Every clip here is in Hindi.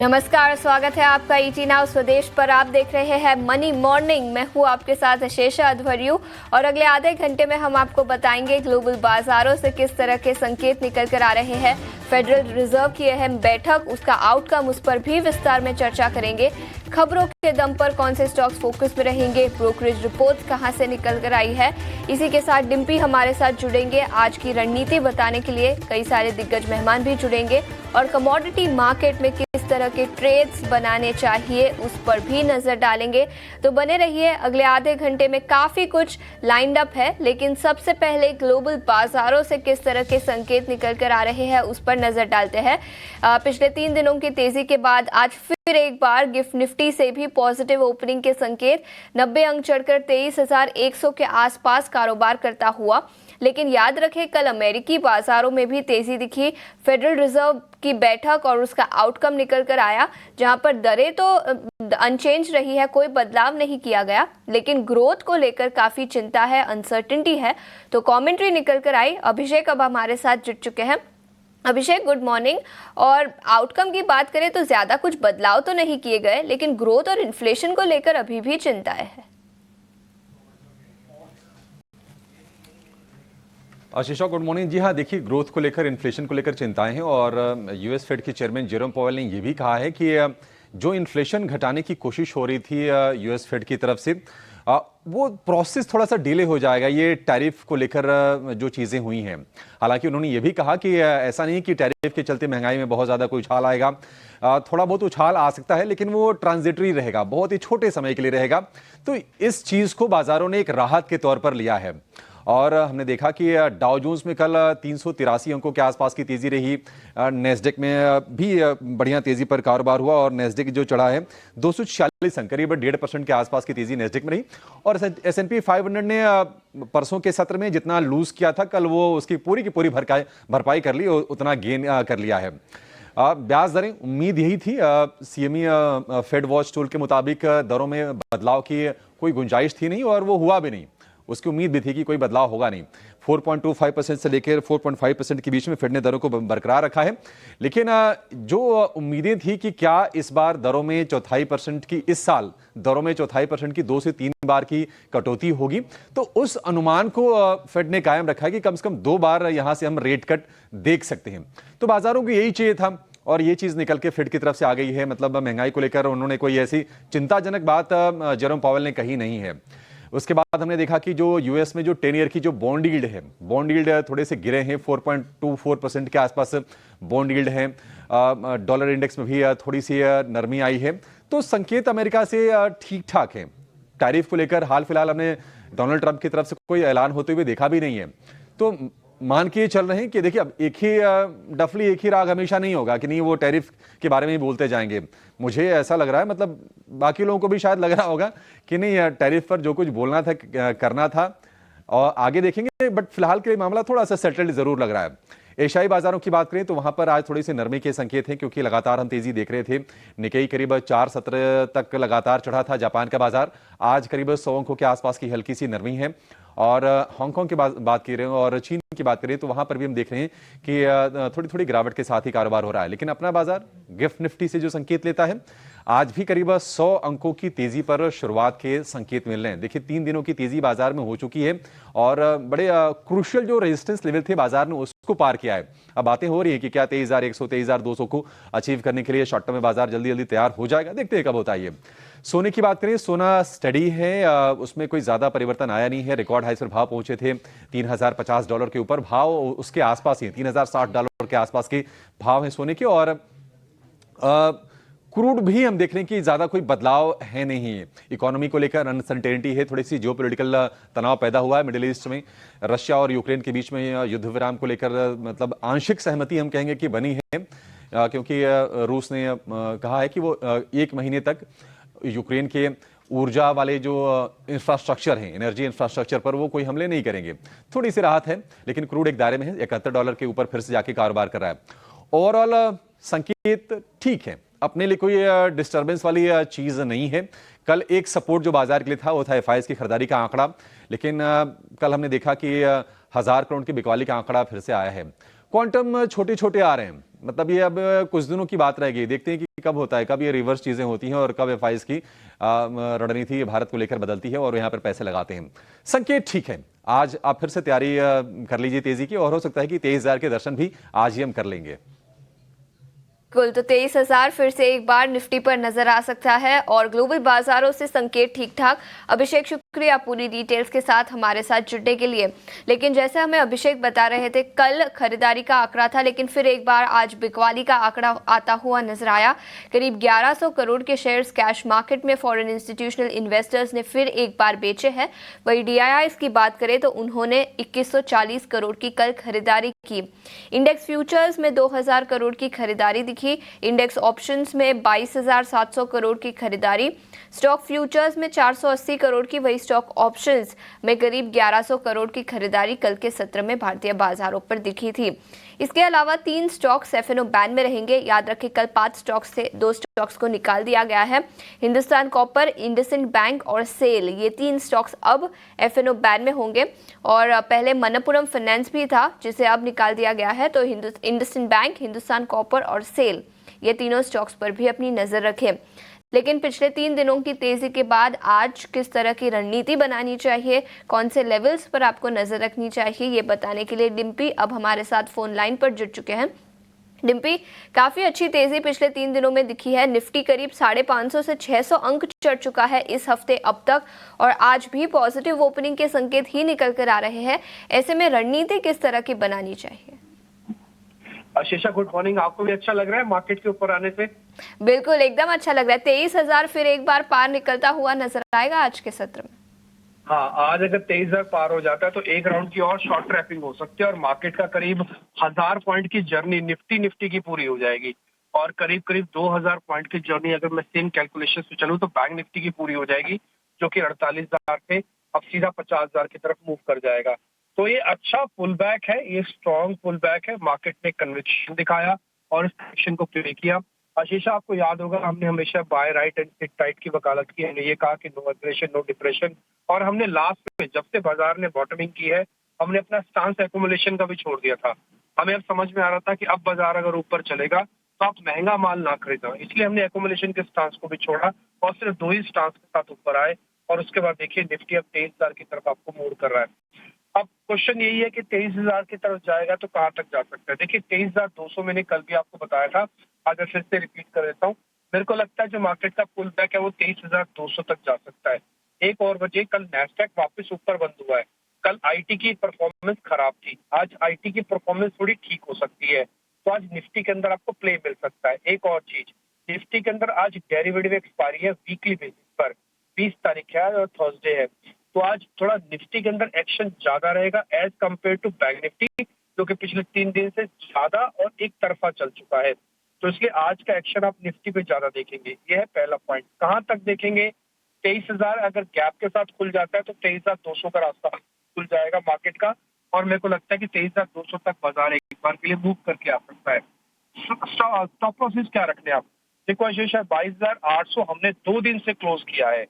नमस्कार, स्वागत है आपका ईटी नाउ स्वदेश पर। आप देख रहे हैं मनी मॉर्निंग। मैं हूं आपके साथ अशेषा अध्वर्यु और अगले आधे घंटे में हम आपको बताएंगे ग्लोबल बाजारों से किस तरह के संकेत निकल कर आ रहे हैं। फेडरल रिजर्व की अहम बैठक, उसका आउटकम, उस पर भी विस्तार में चर्चा करेंगे। खबरों के दम पर कौन से स्टॉक्स फोकस में रहेंगे, ब्रोकरेज रिपोर्ट कहां से निकल कर आई है, इसी के साथ डिम्पी हमारे साथ जुड़ेंगे। आज की रणनीति बताने के लिए कई सारे दिग्गज मेहमान भी जुड़ेंगे और कमोडिटी मार्केट में किस तरह के ट्रेड्स बनाने चाहिए उस पर भी नजर डालेंगे। तो बने रहिए, अगले आधे घंटे में काफी कुछ लाइंड अप है, लेकिन सबसे पहले ग्लोबल बाजारों से किस तरह के संकेत निकल कर आ रहे हैं उस पर नजर डालते हैं। पिछले 3 दिनों की तेजी के बाद आज फिर एक बार गिफ्ट निफ्टी से भी पॉजिटिव ओपनिंग के संकेत। 90 अंक चढ़कर 23,100 के आसपास कारोबार करता हुआ। लेकिन याद रखें, कल अमेरिकी बाजारों में भी तेजी दिखी। फेडरल रिजर्व की बैठक और उसका आउटकम निकल कर आया, जहां पर दरें तो अनचेंज रही है, कोई बदलाव नहीं किया गया, लेकिन ग्रोथ को लेकर काफी चिंता है, अनसर्टिनिटी है। तो कमेंट्री निकल कर आई। अभिषेक अब हमारे साथ जुड़ चुके हैं। अभिषेक, गुड मॉर्निंग। और आउटकम की बात करें तो ज्यादा कुछ बदलाव तो नहीं किए गए, लेकिन ग्रोथ और इन्फ्लेशन को लेकर अभी भी चिंताएं हैं। आशीषा, गुड मॉर्निंग। जी हाँ, देखिए, ग्रोथ को लेकर, इन्फ्लेशन को लेकर चिंताएं हैं और यूएस फेड के चेयरमैन जेरोम पावेल ने ये भी कहा है कि जो इन्फ्लेशन घटाने की कोशिश हो रही थी यूएस फेड की तरफ से, वो प्रोसेस थोड़ा सा डिले हो जाएगा, ये टैरिफ को लेकर जो चीज़ें हुई हैं। हालांकि उन्होंने ये भी कहा कि ऐसा नहीं कि टैरिफ के चलते महंगाई में बहुत ज़्यादा कोई उछाल आएगा। थोड़ा बहुत उछाल आ सकता है, लेकिन वो ट्रांजिटरी रहेगा, बहुत ही छोटे समय के लिए रहेगा। तो इस चीज़ को बाजारों ने एक राहत के तौर पर लिया है और हमने देखा कि डाउ जोन्स में कल 383 अंकों के आसपास की तेजी रही। नेस्डेक में भी बढ़िया तेजी पर कारोबार हुआ और नेस्डेक जो चढ़ा है 246 अंक, करीब 1.5% के आसपास की तेजी नेस्डेक में रही। और S&P 500 ने परसों के सत्र में जितना लूज किया था, कल वो उसकी पूरी की पूरी भरपाई कर ली, उतना गेन कर लिया है। ब्याज दरें, उम्मीद यही थी, CME फेड वॉच टूल के मुताबिक दरों में बदलाव की कोई गुंजाइश थी नहीं और वो हुआ भी नहीं। उसकी उम्मीद भी थी कि कोई बदलाव होगा नहीं। 4.25% से लेकर 4.5% के बीच में फेड ने दरों को बरकरार रखा है। लेकिन जो उम्मीदें थी कि क्या इस बार दरों में 0.25% की, इस साल दरों में 0.25% की 2 से 3 बार की कटौती होगी, तो उस अनुमान को फेड ने कायम रखा है कि कम से कम 2 बार यहां से हम रेट कट देख सकते हैं। तो बाजारों को यही चाहिए था और ये चीज निकल के फेड की तरफ से आ गई है। मतलब महंगाई को लेकर उन्होंने कोई ऐसी चिंताजनक बात जेरोम पावेल ने कही नहीं है। उसके बाद हमने देखा कि जो यूएस में जो 10 ईयर की जो बॉन्ड यील्ड है, बॉन्ड यील्ड थोड़े से गिरे हैं, 4.24% के आसपास बॉन्ड यील्ड है। डॉलर इंडेक्स में भी थोड़ी सी नरमी आई है। तो संकेत अमेरिका से ठीक ठाक है। टैरिफ को लेकर हाल फिलहाल हमने डोनाल्ड ट्रंप की तरफ से कोई ऐलान होते हुए देखा भी नहीं है। तो मान के चल रहे हैं कि देखिए, अब एक ही डफली, एक ही राग हमेशा नहीं होगा कि नहीं वो टैरिफ के बारे में ही बोलते जाएंगे। मुझे ऐसा लग रहा है, मतलब बाकी लोगों को भी शायद लग रहा होगा कि नहीं, टैरिफ पर जो कुछ बोलना था, करना था, और आगे देखेंगे। बट फिलहाल के लिए मामला थोड़ा सा सेटल्ड जरूर लग रहा है। एशियाई बाजारों की बात करें तो वहां पर आज थोड़ी सी नरमी के संकेत हैं, क्योंकि लगातार हम तेजी देख रहे थे। निकेई करीब 417 तक लगातार चढ़ा था। जापान का बाजार आज करीब 100 अंकों के आसपास की हल्की सी नरमी है। और हांगकांग की बात कर रहे हैं और चीन की बात करें तो वहां पर भी हम देख रहे हैं कि थोड़ी थोड़ी गिरावट के साथ ही कारोबार हो रहा है। लेकिन अपना बाजार गिफ्ट निफ्टी से जो संकेत लेता है, आज भी करीब 100 अंकों की तेजी पर शुरुआत के संकेत मिल रहे हैं। देखिए, 3 दिनों की तेजी बाजार में हो चुकी है और बड़े क्रूशियल जो रेजिस्टेंस लेवल थे बाजार ने उसको पार किया है। अब बातें हो रही है कि क्या 23,100, 23,200 को अचीव करने के लिए शॉर्ट टर्म में बाजार जल्दी जल्दी तैयार हो जाएगा। देखते हैं कब होता है ये। सोने की बात करें, सोना स्टडी है, उसमें कोई ज्यादा परिवर्तन आया नहीं है। रिकॉर्ड हाई पर भाव पहुंचे थे $3,050 के ऊपर, भाव उसके आसपास ही $3,060 के आसपास के भाव है सोने के। और क्रूड भी हम देख रहे हैं कि ज्यादा कोई बदलाव है नहीं। इकोनॉमी को लेकर अनसर्टेनिटी है, थोड़ी सी जियोपॉलिटिकल तनाव पैदा हुआ है मिडिल ईस्ट में। रशिया और यूक्रेन के बीच में युद्ध विराम को लेकर मतलब आंशिक सहमति हम कहेंगे कि बनी है, क्योंकि रूस ने कहा है कि वो 1 महीने तक यूक्रेन के ऊर्जा वाले जो इंफ्रास्ट्रक्चर हैं, एनर्जी इंफ्रास्ट्रक्चर पर वो कोई हमले नहीं करेंगे। थोड़ी सी राहत है, लेकिन क्रूड एक दायरे में है, $71 के ऊपर फिर से जाके कारोबार कर रहा है। ओवरऑल संकेत ठीक है, अपने लिए कोई डिस्टर्बेंस वाली चीज नहीं है। कल एक सपोर्ट जो बाजार के लिए था वो था FIs की खरीदारी का आंकड़ा, लेकिन कल हमने देखा कि 1000 करोड़ की बिकवाली का आंकड़ा फिर से आया है। क्वांटम छोटे छोटे आ रहे हैं, मतलब ये अब कुछ दिनों की बात रह गई। देखते हैं कि कब होता है, कब ये रिवर्स चीजें होती हैं और कब एफआईज की रणनीति भारत को लेकर बदलती है और यहाँ पर पैसे लगाते हैं। संकेत ठीक है, आज आप फिर से तैयारी कर लीजिए तेजी की, और हो सकता है कि 23,000 के दर्शन भी आज ही हम कर लेंगे। कुल तो 23,000 फिर से एक बार निफ्टी पर नजर आ सकता है और ग्लोबल बाजारों से संकेत ठीक ठाक। अभिषेक, शुक्रिया पूरी डिटेल्स के साथ हमारे साथ जुड़ने के लिए। लेकिन जैसे हमें अभिषेक बता रहे थे, कल खरीदारी का आंकड़ा था, लेकिन फिर एक बार आज बिकवाली का आंकड़ा आता हुआ नजर आया। करीब 1100 करोड़ के शेयर्स कैश मार्केट में फॉरेन इंस्टीट्यूशनल इन्वेस्टर्स ने फिर एक बार बेचे हैं। वही DIIs की बात करें तो उन्होंने 2140 करोड़ की कल खरीदारी की। इंडेक्स फ्यूचर्स में 2000 करोड़ की खरीदारी दिखी। इंडेक्स ऑप्शंस में 22,700 करोड़ की खरीदारी, स्टॉक फ्यूचर्स में 480 करोड़ की, वही स्टॉक ऑप्शंस में करीब 1100 करोड़ की खरीदारी कल के सत्र में भारतीय बाजारों पर दिखी थी। इसके अलावा 3 स्टॉक्स F&O बैन में रहेंगे। याद रखें, कल 5 स्टॉक्स से 2 स्टॉक्स को निकाल दिया गया है। हिंदुस्तान कॉपर, इंडसइंड बैंक और सेल, ये 3 स्टॉक्स अब F&O बैन में होंगे। और पहले मनप्पुरम फाइनेंस भी था जिसे अब निकाल दिया गया है। तो इंडसइंड बैंक, हिंदुस्तान कॉपर और सेल, ये तीनों स्टॉक्स पर भी अपनी नजर रखें। लेकिन पिछले 3 दिनों की तेजी के बाद आज किस तरह की रणनीति बनानी चाहिए, कौन से लेवल्स पर आपको नजर रखनी चाहिए, ये बताने के लिए डिम्पी अब हमारे साथ फोन लाइन पर जुड़ चुके हैं। डिम्पी, काफी अच्छी तेजी पिछले 3 दिनों में दिखी है। निफ्टी करीब 550 से 600 अंक चढ़ चुका है इस हफ्ते अब तक, और आज भी पॉजिटिव ओपनिंग के संकेत ही निकल कर आ रहे हैं। ऐसे में रणनीति किस तरह की बनानी चाहिए? आशीषा, गुड मॉर्निंग। आपको भी अच्छा लग रहा है मार्केट के ऊपर आने से? बिल्कुल, एकदम अच्छा लग रहा है। 23,000 फिर एक बार पार निकलता हुआ नजर आएगा आज के सत्र में। हाँ, आज अगर 23,000 पार हो जाता है तो एक राउंड की और शॉर्ट ट्रैपिंग हो सकती है और मार्केट का करीब 1000 पॉइंट की जर्नी निफ्टी की पूरी हो जाएगी। और करीब 2000 पॉइंट की जर्नी अगर मैं सेम कैलकुलेशन से चलूँ तो बैंक निफ्टी की पूरी हो जाएगी, जो कि 48,000 से अब सीधा 50,000 की तरफ मूव कर जाएगा। तो ये अच्छा पुल बैक है, ये स्ट्रॉन्ग पुल बैक है। मार्केट ने कन्विक्शन दिखाया और इस कन्विक्शन को प्ले किया। आशीषा, आपको याद होगा हमने हमेशा buy right and sit tight की वकालत की। हमने ये कहा कि नो एग्रेशन नो डिप्रेशन, और हमने लास्ट में जब से बाजार ने बॉटमिंग की है हमने अपना स्टांस एक्यूमुलेशन का भी छोड़ दिया था। हमें अब समझ में आ रहा था कि अब बाजार अगर ऊपर चलेगा तो आप महंगा माल ना खरीदना, इसलिए हमने एक्यूमुलेशन के स्टांस को भी छोड़ा और सिर्फ 2 ही स्टांस के साथ ऊपर आए। और उसके बाद देखिए निफ्टी अब 23,000 की तरफ आपको मूव कर रहा है। अब क्वेश्चन यही है कि 23,000 की तरफ जाएगा तो कहाँ तक जा सकता है। देखिए 23,200 मैंने कल भी आपको बताया था, आज मैं फिर से रिपीट कर देता हूँ। मेरे को लगता है जो मार्केट का पुल बैक है वो 23,200 तक जा सकता है। एक और वजह, कल नैस्डैक वापस ऊपर बंद हुआ है। कल आईटी की परफॉर्मेंस खराब थी, आज आईटी की परफॉर्मेंस थोड़ी ठीक हो सकती है, तो आज निफ्टी के अंदर आपको प्ले मिल सकता है। एक और चीज, निफ्टी के अंदर आज डेरिवेटिव एक्सपायरी है वीकली बेसिस पर, 20 तारीख है और थर्सडे है। तो आज थोड़ा निफ्टी के अंदर एक्शन ज्यादा रहेगा as compared to bank Nifty, जो कि पिछले 3 दिन से ज्यादा और एक तरफा चल चुका है। तो इसलिए आज का एक्शन आप निफ्टी पे ज्यादा देखेंगे। ये है पहला पॉइंट। कहाँ तक देखेंगे? 23,000 अगर गैप के साथ खुल जाता है तो 23,200 का रास्ता खुल जाएगा मार्केट का, और मेरे को लगता है कि 23,200 तक बाजार एक बार के लिए मूव करके आ सकता है। स्टॉप लॉसेस क्या रखने आप? देखो आशीष, 22,800 हमने 2 दिन से क्लोज किया है।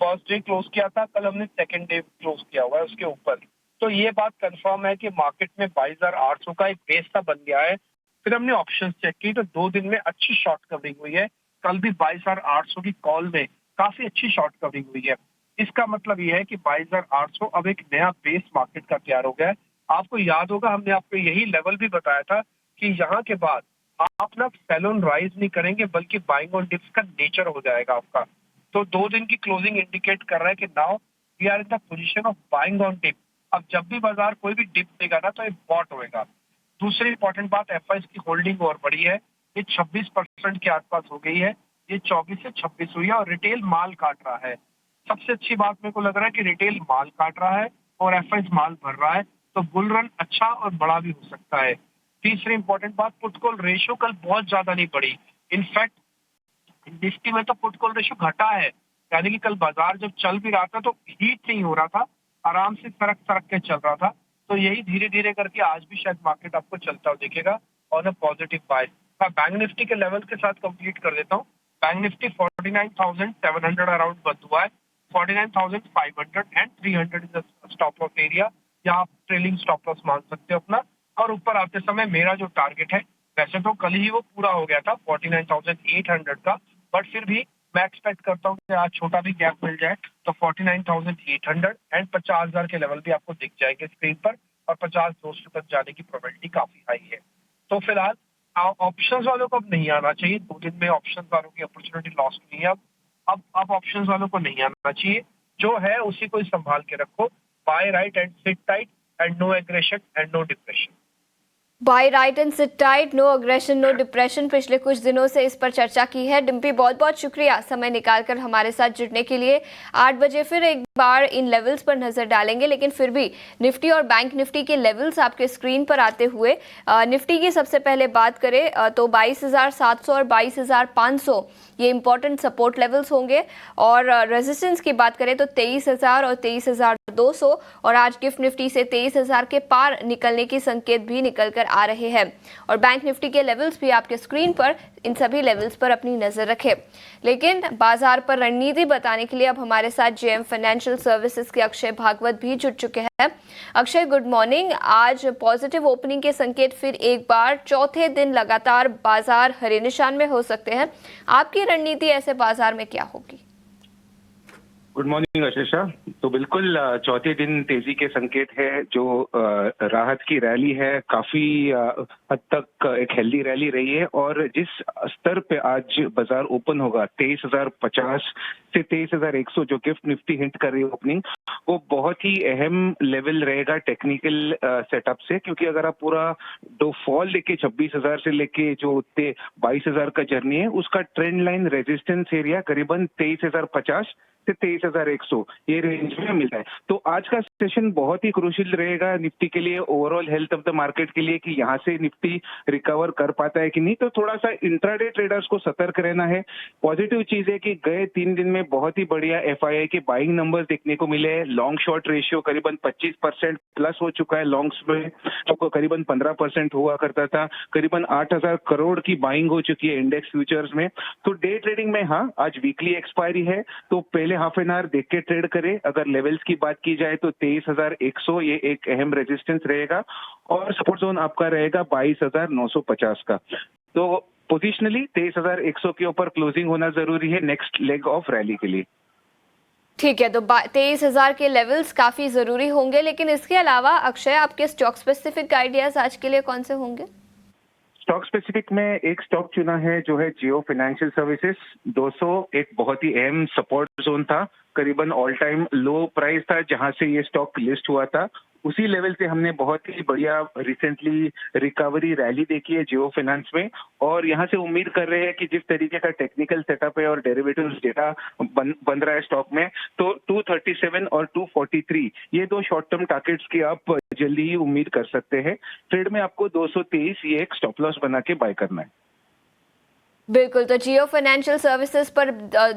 फर्स्ट डे क्लोज किया था, कल हमने सेकंड डे क्लोज किया हुआ है उसके ऊपर। तो ये बात कंफर्म है कि मार्केट में 22,800 का एक बेस सा बन गया है। फिर हमने ऑप्शंस चेक की तो 2 दिन में अच्छी शॉर्ट कवरिंग हुई है। कल भी 22,800 की कॉल में काफी अच्छी शॉर्ट कवरिंग हुई है। इसका मतलब ये है कि 22,800 अब एक नया बेस मार्केट का तैयार हो गया है। आपको याद होगा हमने आपको यही लेवल भी बताया था कि यहाँ के बाद आप ना सेल ऑन राइज नहीं करेंगे बल्कि बाइंग ऑन डिप्स का नेचर हो जाएगा आपका। तो 2 दिन की क्लोजिंग इंडिकेट कर रहा है कि now we are in the position of buying on dip. अब जब भी बाजार कोई भी डिप देगा ना तो ये बॉट होएगा। दूसरी इंपॉर्टेंट बात, एफआईज की होल्डिंग और बढ़ी है, ये 26% के आसपास हो गई है, ये 24 से 26 हुई है और रिटेल माल काट रहा है। सबसे अच्छी बात मेरे को लग रहा है कि रिटेल माल काट रहा है और एफआईज माल भर रहा है, तो बुल रन अच्छा और बड़ा भी हो सकता है। तीसरी इंपॉर्टेंट बात, पुट कॉल रेशियो कल बहुत ज्यादा नहीं बढ़ी। इनफैक्ट निफ्टी में तो पुट कॉल रेशियो घटा है, यानी कि कल बाजार जब चल भी रहा था तो हीट नहीं हो रहा था, आराम से सरक सरक के चल रहा था। तो यही धीरे धीरे करके आज भी शायद मार्केट आपको चलता हुआ दिखेगा ऑन अ पॉजिटिव बाय। मैं बैंक निफ्टी के लेवल के साथ कंप्लीट कर देता हूँ। बैंक निफ्टी 49,700 अराउंड बंद हुआ है। 49,500 and 300 is stop loss area, या आप ट्रेलिंग स्टॉप लॉस मान सकते हो अपना। और ऊपर आते समय मेरा जो टारगेट है वैसे तो कल ही वो पूरा हो गया था 49,800 का, बट फिर भी मैं एक्सपेक्ट करता हूँ कि आज छोटा भी गैप मिल जाए तो 49,800 एंड 50,000 के लेवल भी आपको दिख जाएंगे स्क्रीन पर, और 50-200 तक जाने की प्रोबेबिलिटी काफी हाई है। तो फिलहाल ऑप्शंस वालों को अब नहीं आना चाहिए, 2 दिन में ऑप्शंस वालों की अपॉर्चुनिटी लॉस्ट हुई है। अब ऑप्शंस वालों को नहीं आना चाहिए, जो है उसी को ही संभाल के रखो। Buy right and sit tight and no aggression and no depression. Buy right and sit tight, no aggression no depression, पिछले कुछ दिनों से इस पर चर्चा की है। डिम्पी, बहुत बहुत शुक्रिया समय निकालकर हमारे साथ जुड़ने के लिए। 8 बजे फिर एक बार इन लेवल्स पर नजर डालेंगे, लेकिन फिर भी निफ्टी और बैंक निफ्टी के लेवल्स आपके स्क्रीन पर आते हुए निफ्टी की सबसे पहले बात करें तो 22,700 और 22,500 ये इंपॉर्टेंट सपोर्ट लेवल्स होंगे, और रेजिस्टेंस की बात करें तो 23,000 और 23,200, और आज गिफ्ट निफ्टी से 23,000 के पार निकलने की संकेत भी निकल कर आ रहे हैं। और बैंक निफ्टी के लेवल्स भी आपके स्क्रीन पर, इन सभी लेवल्स पर अपनी नजर रखें। लेकिन बाजार पर रणनीति बताने के लिए अब हमारे साथ जेएम फाइनेंशियल सर्विसेज के अक्षय भागवत भी जुड़ चुके हैं। Akshay, good morning. आज पॉजिटिव ओपनिंग के संकेत फिर एक बार चौथे दिन लगातार बाजार हरे निशान में हो सकते हैं। आपकी रणनीति ऐसे बाजार में क्या होगी? Good morning Ashisha. तो बिल्कुल चौथे दिन तेजी के संकेत है, जो राहत की रैली है काफी हद तक एक हेल्दी रैली रही है, और जिस स्तर पे आज बाजार ओपन होगा 23,050 से 23,100 जो गिफ्ट निफ्टी हिंट कर रही है ओपनिंग, वो बहुत ही अहम लेवल रहेगा टेक्निकल सेटअप से, क्योंकि अगर आप पूरा दो फॉल लेके 26,000 से लेके जो 22,000 का जर्नी है, उसका ट्रेंड लाइन रेजिस्टेंस एरिया करीबन 23,050 से 23,100 ये रेंज में मिलता है। तो आज का सेशन बहुत ही क्रूशियल रहेगा निफ्टी के लिए, overall health of the market के लिए, कि यहाँ से निफ्टी रिकवर कर पाता है कि नहीं। तो थोड़ा सा इंट्राडे ट्रेडर्स को सतर्क रहना है। पॉजिटिव चीज है कि गए 3 दिन में बहुत ही बढ़िया एफआईआई के बाइंग नंबर्स देखने को मिले हैं। लॉन्ग शॉर्ट रेशियो करीबन 25% प्लस हो चुका है लॉन्ग्स में, तो करीबन 15% हुआ करता था। करीबन 8,000 करोड़ की बाइंग हो चुकी है इंडेक्स फ्यूचर्स में। तो डे ट्रेडिंग में हाँ, आज वीकली एक्सपायरी है, तो पहले हाफ एन आवर देख के ट्रेड करें। अगर लेवल्स की बात की जाए तो 23,100 ये एक अहम रेजिस्टेंस रहेगा, और सपोर्ट जोन आपका रहेगा 22,950 का। तो पोजिशनली 23,100 के ऊपर क्लोजिंग होना जरूरी है नेक्स्ट लेग ऑफ रैली के लिए। ठीक है, तो 23,000 के लेवल्स काफी जरूरी होंगे, लेकिन इसके अलावा अक्षय आपके स्टॉक स्पेसिफिक आइडियाज आज के लिए कौन से होंगे? स्टॉक स्पेसिफिक में एक स्टॉक चुना है जो है जियो फाइनेंशियल सर्विसेज 200, एक बहुत ही अहम सपोर्ट जोन था, करीबन ऑल टाइम लो प्राइस था जहां से ये स्टॉक लिस्ट हुआ था। उसी लेवल से हमने बहुत ही बढ़िया रिसेंटली रिकवरी रैली देखी है जियो फाइनेंस में, और यहाँ से उम्मीद कर रहे हैं कि जिस तरीके का टेक्निकल सेटअप है और डेरिवेटिव्स डेटा बन रहा है स्टॉक में, तो 237 और 243 ये दो शॉर्ट टर्म टारगेट्स की आप जल्दी ही उम्मीद कर सकते हैं। ट्रेड में आपको 223 ये एक स्टॉप लॉस बना के बाय करना है। बिल्कुल, तो जियो फाइनेंशियल सर्विसेज पर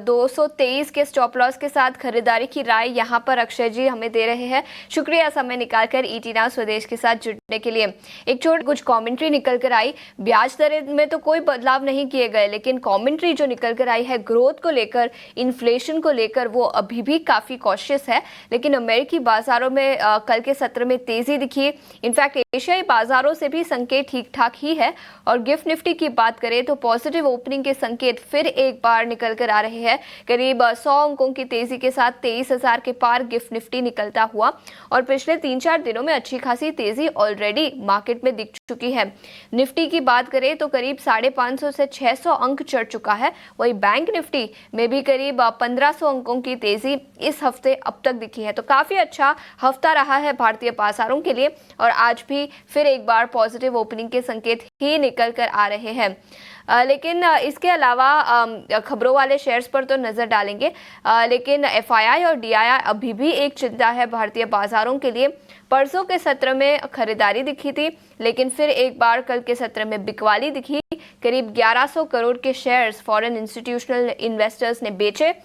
223 के स्टॉप लॉस के साथ खरीदारी की राय यहाँ पर अक्षय जी हमें दे रहे हैं। शुक्रिया समय निकालकर ईटी नाउ स्वदेश के साथ जुड़ने के लिए। एक छोटी कुछ कमेंट्री निकल कर आई, ब्याज दरें में तो कोई बदलाव नहीं किए गए, लेकिन कमेंट्री जो निकल कर आई है ग्रोथ को लेकर, इन्फ्लेशन को लेकर, वो अभी भी काफ़ी कॉशियस है। लेकिन अमेरिकी बाजारों में कल के सत्र में तेज़ी दिखी। इनफैक्ट एशियाई बाजारों से भी संकेत ठीक ठाक ही है। और गिफ्ट निफ्टी की बात करें तो पॉजिटिव ओपनिंग के संकेत फिर एक बार निकल कर आ रहे हैं। करीब 100 अंकों की तेजी के साथ 23,000 के पार गिफ्ट निफ्टी निकलता हुआ, और पिछले 3-4 दिनों में अच्छी खासी तेजी ऑलरेडी मार्केट में दिख चुकी है। निफ्टी की बात करें तो करीब 550 से 600 अंक चढ़ चुका है। वही बैंक निफ्टी में भी करीब 1500 अंकों की तेजी इस हफ्ते अब तक दिखी है। तो काफी अच्छा हफ्ता रहा है भारतीय बाजारों के लिए, और आज भी फिर एक बार पॉजिटिव ओपनिंग के संकेत ही निकल कर आ रहे हैं। लेकिन इसके अलावा खबरों वाले शेयर्स पर तो नज़र डालेंगे, लेकिन एफआईआई और डीआईआई अभी भी एक चिंता है भारतीय बाजारों के लिए। परसों के सत्र में खरीदारी दिखी थी, लेकिन फिर एक बार कल के सत्र में बिकवाली दिखी। करीब 1100 करोड़ के शेयर्स फॉरेन इंस्टीट्यूशनल इन्वेस्टर्स ने बेचे,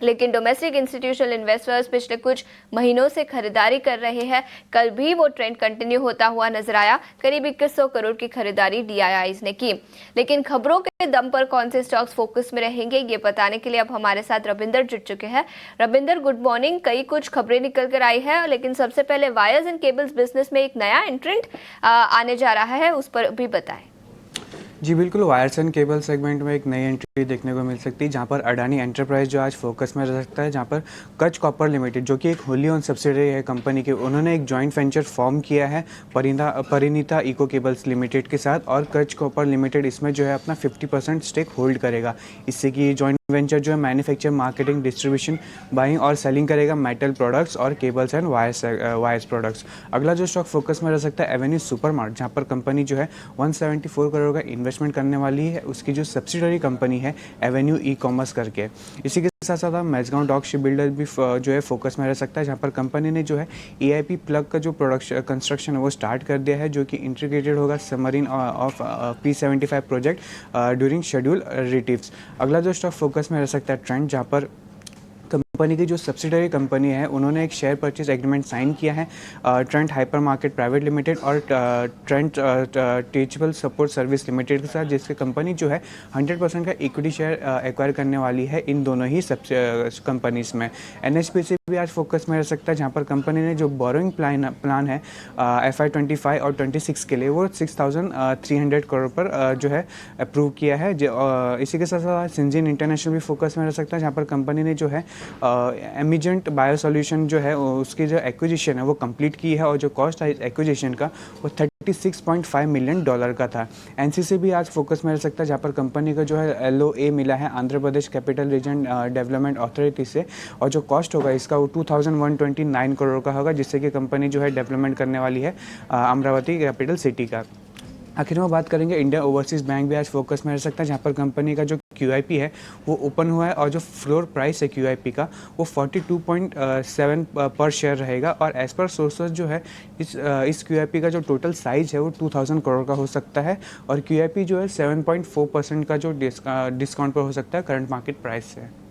लेकिन डोमेस्टिक इंस्टीट्यूशनल इन्वेस्टर्स पिछले कुछ महीनों से खरीदारी कर रहे हैं। कल भी वो ट्रेंड कंटिन्यू होता हुआ नजर आया। करीब 2100 करोड़ की खरीदारी डीआईआईज ने की। लेकिन खबरों के दम पर कौन से स्टॉक्स फोकस में रहेंगे, ये बताने के लिए अब हमारे साथ रविंदर जुड़ चुके हैं। Ravinder, good morning. कई कुछ खबरें निकल कर आई है, लेकिन सबसे पहले वायर्स एंड केबल्स बिजनेस में एक नया एंट्रेंट आने जा रहा है, उस पर भी बताएं। जी बिल्कुल, वायर्स एंड केबल सेगमेंट में एक नई एंट्री देखने को मिल सकती है, जहां पर अडानी एंटरप्राइज जो आज फोकस में रह सकता है, जहां पर कच्छ कॉपर लिमिटेड जो कि एक होली ओन सब्सिडरी है कंपनी की, उन्होंने एक जॉइंट वेंचर फॉर्म किया है परिणीता इको केबल्स लिमिटेड के साथ, और कच्छ कॉपर लिमिटेड इसमें जो है अपना 50% स्टेक होल्ड करेगा। इससे कि जॉइंट वेंचर जो है मैन्युफैक्चर, मार्केटिंग, डिस्ट्रीब्यूशन, बाइंग और सेलिंग करेगा मेटल प्रोडक्ट्स और केबल्स एंड वायर्स प्रोडक्ट्स। अगला जो स्टॉक फोकस में रह सकता है एवेन्यू सुपरमार्ट, जहां पर कंपनी जो है 174 करोड़ का इन्वेस्टमेंट करने वाली है, उसकी जो सब्सिडरी कंपनी है एवेन्यू ई कॉमर्स करके। इसी के साथ साथ मैजगांव डॉक शिप बिल्डर भी जो है फोकस में रह सकता है, जहां पर कंपनी ने जो है EIP प्लग का जो प्रोडक्शन कंस्ट्रक्शन है वो स्टार्ट कर दिया है, जो कि इंटीग्रेटेड होगा submarine of P75 project during schedule रिटीव्स। अगला जो स्टॉक फोकस में रह सकता है ट्रेंड, जहां पर कंपनी की जो सब्सिडरी कंपनी है उन्होंने एक शेयर परचेज एग्रीमेंट साइन किया है Trent hyper market private limited और ट्रेंट टीचबल सपोर्ट सर्विस लिमिटेड के साथ, जिससे कंपनी जो है 100% का इक्विटी शेयर एक्वायर करने वाली है इन दोनों ही कंपनीज में। NHPC भी आज फोकस में रह सकता है, जहां पर कंपनी ने जो बोरोइंग प्लान है FY 25 और 26 के लिए वो 6,300 करोड़ पर जो है अप्रूव किया है। इसी के साथ साथ सिंजिन इंटरनेशनल भी फोकस में रह सकता है, जहां पर कंपनी ने जो है एमिजेंट बायो सॉल्यूशन जो है उसकी जो एक्विजिशन है वो कंप्लीट की है, और जो कॉस्ट है एक्विजिशन का वो $36.5 मिलियन का था। NCC भी आज फोकस में रह सकता है, जहाँ पर कंपनी का जो है LOA मिला है Andhra Pradesh capital region development authority से, और जो कॉस्ट होगा इसका वो 2,129 करोड़ का होगा, जिससे कि कंपनी जो है डेवलपमेंट करने वाली है अमरावती कैपिटल सिटी का। आखिर में बात करेंगे इंडियन ओवरसीज़ बैंक भी आज फोकस में रह सकता है, जहाँ पर कंपनी का जो QIP है वो ओपन हुआ है, और जो फ्लोर प्राइस है QIP का वो 42.7 पर शेयर रहेगा, और एज पर सोर्सेज जो है इस QIP का जो टोटल साइज है वो 2,000 करोड़ का हो सकता है, और QIP जो है 7.4% का जो डिस्काउंट पर हो सकता है करंट मार्केट प्राइस से।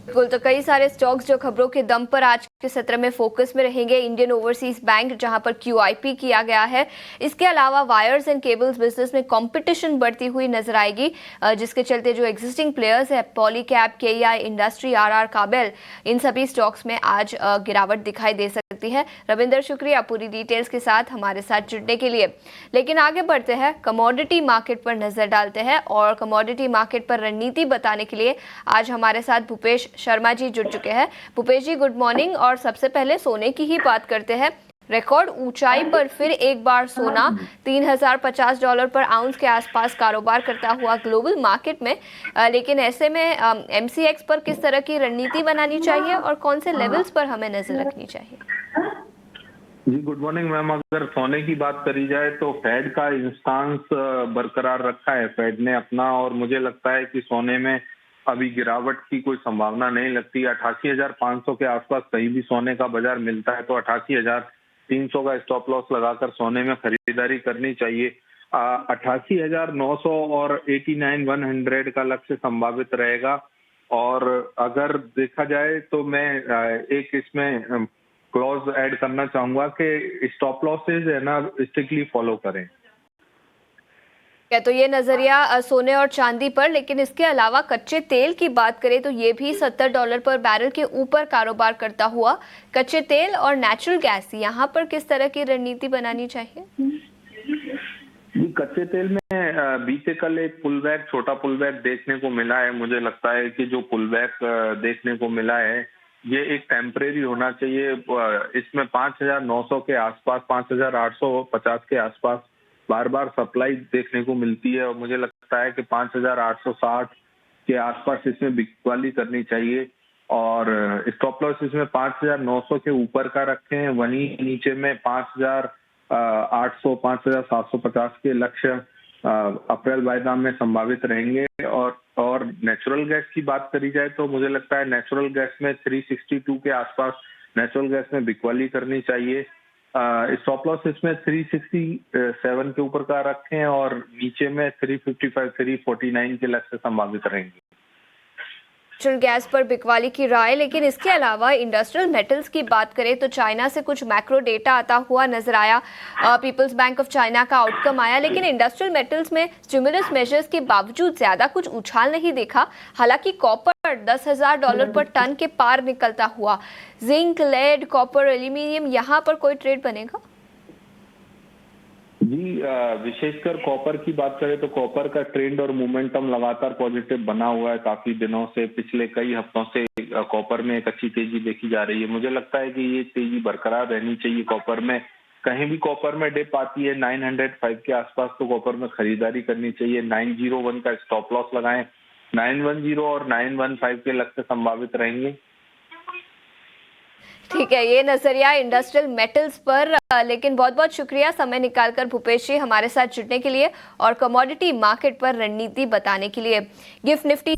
बिल्कुल, तो कई सारे स्टॉक्स जो खबरों के दम पर आज के सत्र में फोकस में रहेंगे। इंडियन ओवरसीज बैंक, जहां पर QIP किया गया है। इसके अलावा वायर्स एंड केबल्स बिजनेस में कंपटीशन बढ़ती हुई नजर आएगी, जिसके चलते जो एग्जिस्टिंग प्लेयर्स है Polycab, KEI industry, RR Kabel, इन सभी स्टॉक्स में आज गिरावट दिखाई दे सकती है। रविंदर, शुक्रिया पूरी डिटेल्स के साथ हमारे साथ जुड़ने के लिए। लेकिन आगे बढ़ते हैं, कमोडिटी मार्केट पर नजर डालते हैं, और कमोडिटी मार्केट पर रणनीति बताने के लिए आज हमारे साथ भूपेश शर्मा जी जुड़ चुके हैं। भूपेश जी, गुड मॉर्निंग। और सबसे पहले सोने की ही बात करते हैं। रिकॉर्ड ऊंचाई पर फिर एक बार सोना $3,050 पर आउंस के आसपास कारोबार करता हुआ ग्लोबल मार्केट में, लेकिन ऐसे में MCX पर किस तरह की रणनीति बनानी चाहिए और कौन से लेवल्स पर हमें नजर रखनी चाहिए? जी गुड मॉर्निंग मैम। अगर सोने की बात करी जाए तो फेड का इंस्टांस बरकरार रखा है फेड ने अपना, और मुझे लगता है कि सोने में अभी गिरावट की कोई संभावना नहीं लगती। 88,500 के आसपास कहीं भी सोने का बाजार मिलता है तो 88,300 का स्टॉप लॉस लगाकर सोने में खरीदारी करनी चाहिए। 88,900 और 89,100 का लक्ष्य संभावित रहेगा। और अगर देखा जाए तो मैं एक इसमें क्लॉज ऐड करना चाहूंगा कि स्टॉप लॉसेज है ना स्ट्रिक्टली फॉलो करें। तो ये नजरिया सोने और चांदी पर, लेकिन इसके अलावा कच्चे तेल की बात करें तो ये भी $70 पर बैरल के ऊपर कारोबार करता हुआ कच्चे तेल और नेचुरल गैस, यहाँ पर किस तरह की रणनीति बनानी चाहिए? कच्चे तेल में बीते कल एक पुल बैक, छोटा पुल बैक देखने को मिला है। मुझे लगता है कि जो पुल बैक देखने को मिला है ये एक टेम्परेरी होना चाहिए। इसमें 5,900 के आसपास, 5,850 के आसपास बार बार सप्लाई देखने को मिलती है, और मुझे लगता है कि 5,860 के आसपास इसमें बिकवाली करनी चाहिए। और स्टॉप लॉस इसमें 5,900 के ऊपर का रखे हैं, वहीं नीचे में 5,800, 5,750 के लक्ष्य अप्रैल वायदा में संभावित रहेंगे। और नेचुरल गैस की बात करी जाए तो मुझे लगता है नेचुरल गैस में 362 के आसपास नेचुरल गैस में बिकवाली करनी चाहिए। स्टॉप लॉस इसमें 367 के ऊपर का रखें, और नीचे में 355, 349 के लक्ष्य संभावित रहेंगे। नेचुरल गैस पर बिकवाली की राय। लेकिन इसके अलावा इंडस्ट्रियल मेटल्स की बात करें तो चाइना से कुछ मैक्रो डेटा आता हुआ नजर आया। पीपल्स बैंक ऑफ चाइना का आउटकम आया, लेकिन इंडस्ट्रियल मेटल्स में स्टिमुलस मेजर्स के बावजूद ज्यादा कुछ उछाल नहीं देखा। हालांकि कॉपर $10,000 पर टन के पार निकलता हुआ। जिंक, लेड, कॉपर, एल्यूमिनियम, यहाँ पर कोई ट्रेड बनेगा? जी, विशेषकर कॉपर की बात करें तो कॉपर का ट्रेंड और मोमेंटम लगातार पॉजिटिव बना हुआ है काफी दिनों से। पिछले कई हफ्तों से कॉपर में एक अच्छी तेजी देखी जा रही है। मुझे लगता है कि ये तेजी बरकरार रहनी चाहिए कॉपर में। कहीं भी कॉपर में डिप आती है 905 के आसपास तो कॉपर में खरीदारी करनी चाहिए। 901 का स्टॉप लॉस लगाएं। 910 और 915 के लक्ष्य संभावित रहेंगे। ठीक है, ये नजरिया इंडस्ट्रियल मेटल्स पर। लेकिन बहुत बहुत शुक्रिया समय निकालकर भूपेश जी हमारे साथ जुड़ने के लिए और कमोडिटी मार्केट पर रणनीति बताने के लिए। Gift Nifty